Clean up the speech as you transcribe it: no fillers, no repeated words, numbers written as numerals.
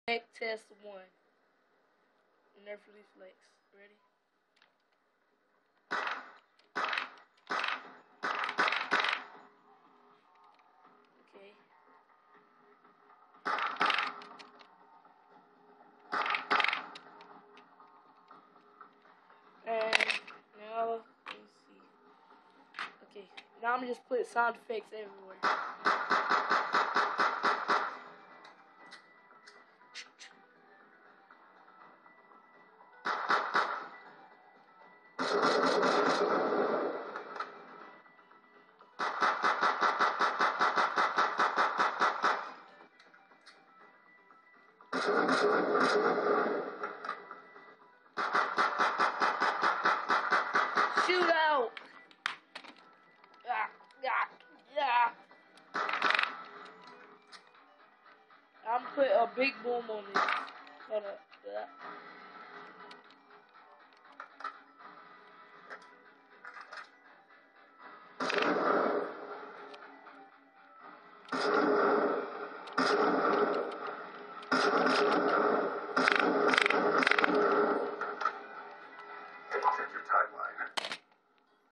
Neck test one. Nerfly flex. Ready? Okay. And now let me see. Okay. Now I'm just put sound effects everywhere. Shootout! I'm put a big boom on this. Hold up.